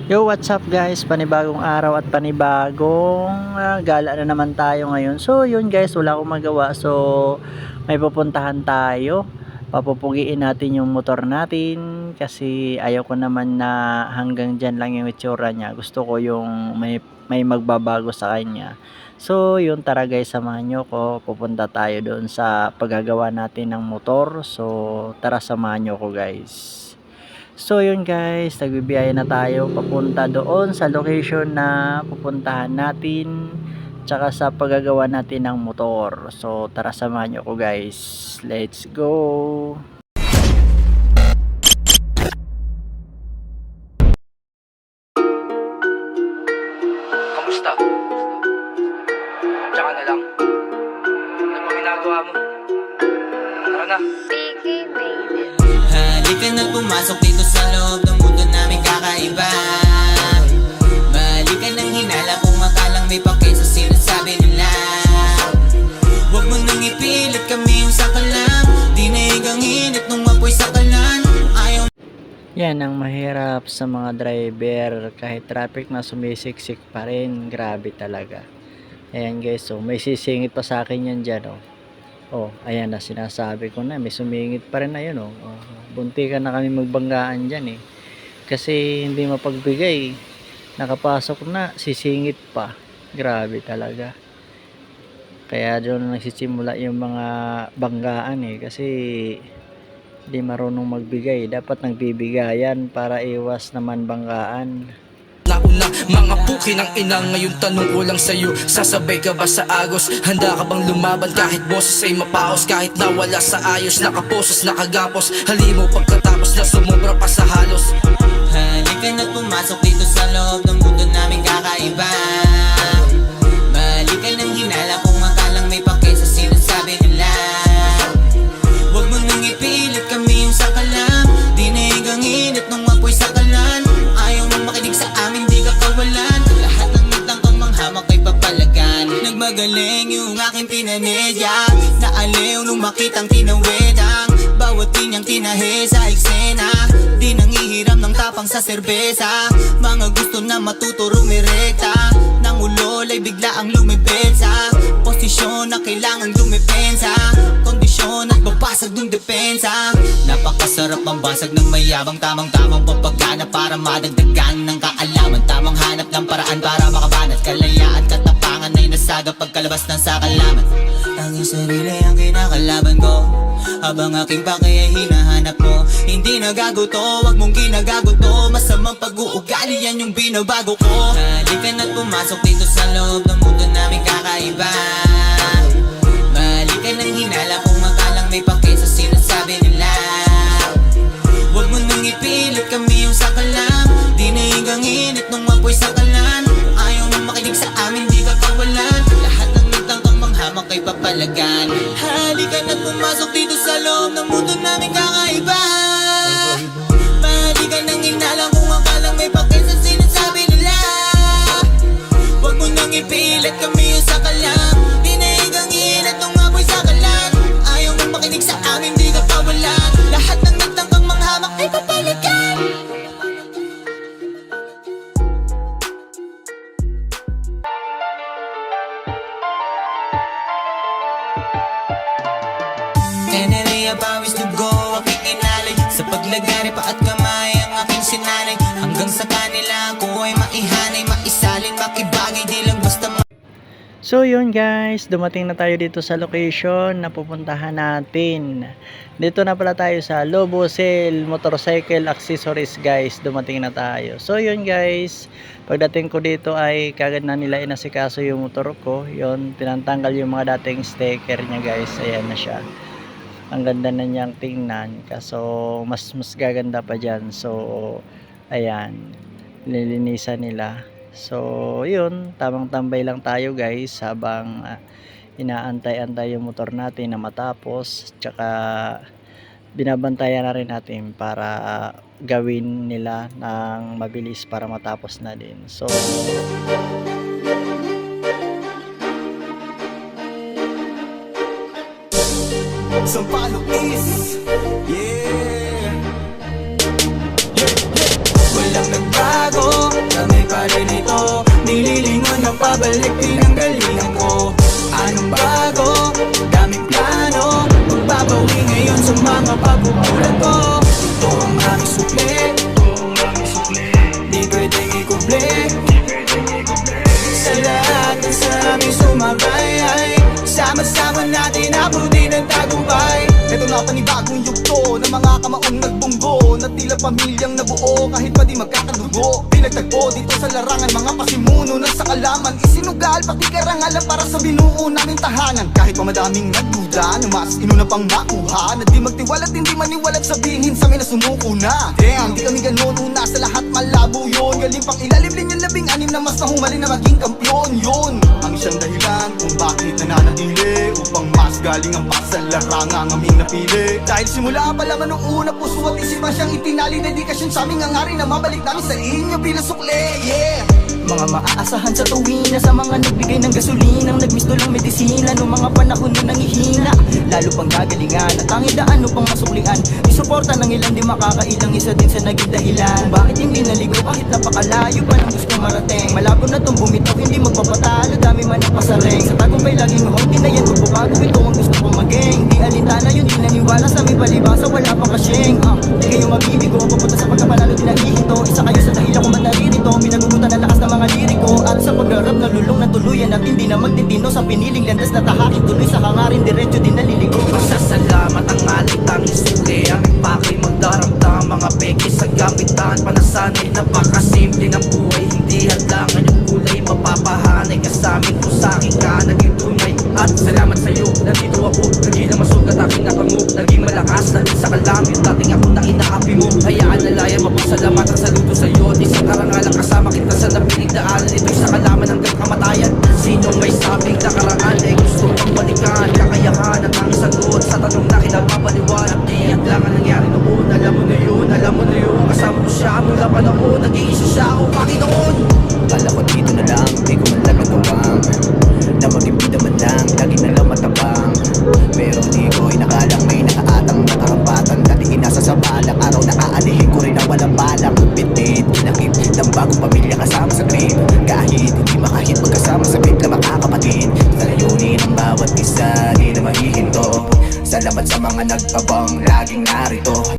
Yo, what's up guys? Panibagong araw at panibagong gala na naman tayo ngayon. So, yun guys, wala akong magawa. So, may pupuntahan tayo. Papupugiin natin yung motor natin kasi ayaw ko naman na hanggang dyan lang yung itsura niya. Gusto ko yung may magbabago sa kanya. So, yun, tara guys, samahan nyo ko. Pupunta tayo doon sa paggagawa natin ng motor. So, tara samahan nyo ko guys. So yun guys, nagbibiyaya na tayo papunta doon sa location na pupuntahan natin tsaka sa paggagawa natin ng motor. So tara samahan nyo ko guys. Let's go! Kamusta? Tsaka na lang. Ano ba ginagawa mo? Tara na. Halika na pumasok dito sa loob ng mundo namin kakaiba. Balikan ng hinala kung makalang may pake sa sinasabi nila. Huwag mo nang ipilit kami yung sakalam. Di na higang init nung mapoy sakalan. Ayaw. Yan ang mahirap sa mga driver, kahit traffic na sumisiksik pa rin, grabe talaga. Ayan guys, so may sisingit pa sa akin yan dyan oh. Oh, ayan na, sinasabi ko na, may sumingit pa rin na yun oh. Oh, buntikan na kami magbanggaan dyan eh. Kasi hindi mapagbigay, nakapasok na, sisingit pa. Grabe talaga. Kaya doon nagsisimula yung mga banggaan eh, kasi hindi marunong magbigay. Dapat nagbibigayan para iwas naman banggaan. Nauna, mga puki ng ina. Ngayon tanong ko lang sa'yo, sasabay ka ba sa agos? Handa ka bang lumaban kahit boses ay mapaos? Kahit nawala sa ayos, nakaposos, nakagapos. Halimo pagkatapos na sumobra pa sa halos. Halika na pumasok dito sa loob ng mundo namin kakaiba. Balikan ng hinala kung makalang may pake sa sinasabi nila. Huwag mo nang ipilit kami yung sakalam. Di na higang init nung mapoy sakalan. Ayaw mong makinig sa amin, di ka kawalan. Lahat ng mitang kang manghamak ay papalagan. Nagmagaling yung aking pinanedya. Naaliw nung makitang tinawedang. Bawat linyang tinahe sa eksena. Di nangihiram ng tapang sa serbesa. Mga gusto na matuto rumirekta. Nang ulol ay bigla ang lumipensa. Posisyon na kailangang dumepensa. Kondisyon at babasag ng depensa. Napakasarap ang basag ng mayabang. Tamang-tamang papagana para madagdagan ng kaalaman. Tamang hanap ng paraan para makabanat. Kalayaan, katapangan ay nasaga pagkalabas ng sakalaman. Tanging sarili ang kinakalaban ko. Habang aking pake ay hinahanap mo. Hindi nagaguto, wag mong ginagaguto. Masamang pag-uugali, yan yung binabago ko. Halika na't pumasok dito sa loob ng mundo namin kakaiba. Balikan ng hinala kung makalang may pake sa sinasabi nila. Huwag mo nang ipilit kami yung sakalam. Di na higang init nung mapoy sakalan. Ayaw mong makinig sa amin, di ka kawalan. Lahat ng mitang kang manghamak ay papalagan. Halika na't pumasok dito sa loob ng mundo namin kakaiba. Balikan ng hinala kung makalang may pake sa sinasabi nila. Huwag mo nang ipilit kami yung sakalam. Di na higang init nung mapoy sakalan. Ayaw mong makinig sa amin, di ka kawalan. Lahat ng mitang kang manghamak ay papalagan. Enerea bawis dugo, aking inalay. Sa paglagari pa at kamay ang aking sinanay. Hanggang sa kanila ko ay maihanay. Maisalin, makibagay, di lang basta So yun guys, dumating na tayo dito sa location na pupuntahan natin. Dito na pala tayo sa Lobocel Motorcycle Accessories guys. Dumating na tayo. So yun guys, pagdating ko dito ay kagad na nila inasikaso yung motor ko. Yun, tinatanggal yung mga dating sticker niya guys. Ayan na siya. Ang ganda na niyang tingnan. Kaso mas gaganda pa dyan. So ayan, lilinisan nila. So yun, tamang tambay lang tayo guys habang inaantay-antay yung motor natin na matapos. Tsaka binabantayan na rin natin para gawin nila ng mabilis para matapos na din. So Sampalo is, yeah. walang nagbago, kami pa rin ito. Nililingon ng pabalik, pinanggalingan ko. Anong bago? Daming plano, magbabawi ngayon sa mga pagkukulang ko. Ito ang aming sukli, di pwedeng ikuble. Sa lahat ng sa aming sumabay ay sama-sama natin abutin ang tagumpay. Ito na panibagong yugto ng mga kamaong nagbunggo, na tila pamilyang nabuo kahit pa di magkakadugo. Pinagtagpo dito sa larangan mga pasimuno ng sakalaman, isinugal pati karangalan para sa binuo naming tahanan. Kahit pa madaming nagduda na mas inuna pang makuha, na di magtiwalat hindi maniwalat sabihin sa amin na sumuko na. Damn, di kami ganun, una sa lahat malabo yun. Galing pang ilalim linyang 16 na mas nahumaling na maging kampyon. Yun ang isang dahilan kung bakit nananatili, upang mas galing ang pasalarangang aming napili. Dahil simula pa lamang nung una, puso at isipan siyang itinali. Dedikasyon sa aming hangarin na mabalik namin sa inyo bilang sukle. Yeah! Mga maaasahan sa tuwina, sa mga nagbigay ng gasolinang nagmisto lang medisina noong mga panahon na nangihina. Lalo pang gagalingan at tanging daan upang masuklian. Isuporta ng ilan di makakailang, isa din sa naging dahilan kung bakit hindi naligo kahit napakalayo pa ng gusto marating. Malabo na tong bumitaw, hindi magpapatalo, dami man ang pasaring. Sa tagumpay laging hong di na yan magbabago, ito ang gusto kong maging. Di alintana yun, di naniwala sa aming palibasa, wala pang kasyeng. Di kayo mabibigo, papunta sa pagkapanalo din ang hihito. Isa kayo sa dahilan kung ba't naririto, minagugutan ang lakas ng mga liriko. At sa pagrarap nalulong na tuluyan at hindi na magtitino sa piniling landas na tahakin. Tuloy sa hangarin, diretso din naliligo. Pasasalamat ang ating tanging sukli, aming pakay magdaramdam, mga peke sa gamitan. Panasanay napakasimple ng buhay, hindi hadlangan yung kulay. Mapapahanay ka sa amin kung sa akin ka naging tunay. At salamat sa'yo, nandito ako, naging na masugat aking napango. Naging malakas na din sa kalamit, dating ako na inaapi mo. Hayaan na laya, mapasalamatan saludo sa'yo. Di sa karangalan kasama kita sa napiling daanan, ito'y sa kalaman hanggang kamatayan. Sinong may sabing nakaraan ay gusto pang balikan. Kakayahan at ang sagot sa tanong na kinapapaliwanag. Di at lang ang nangyari noon, alam mo na yun, alam mo na yun. Kasama ko siya mula panahon, nag-iisa siya o Panginoon. Kala ko dito na lang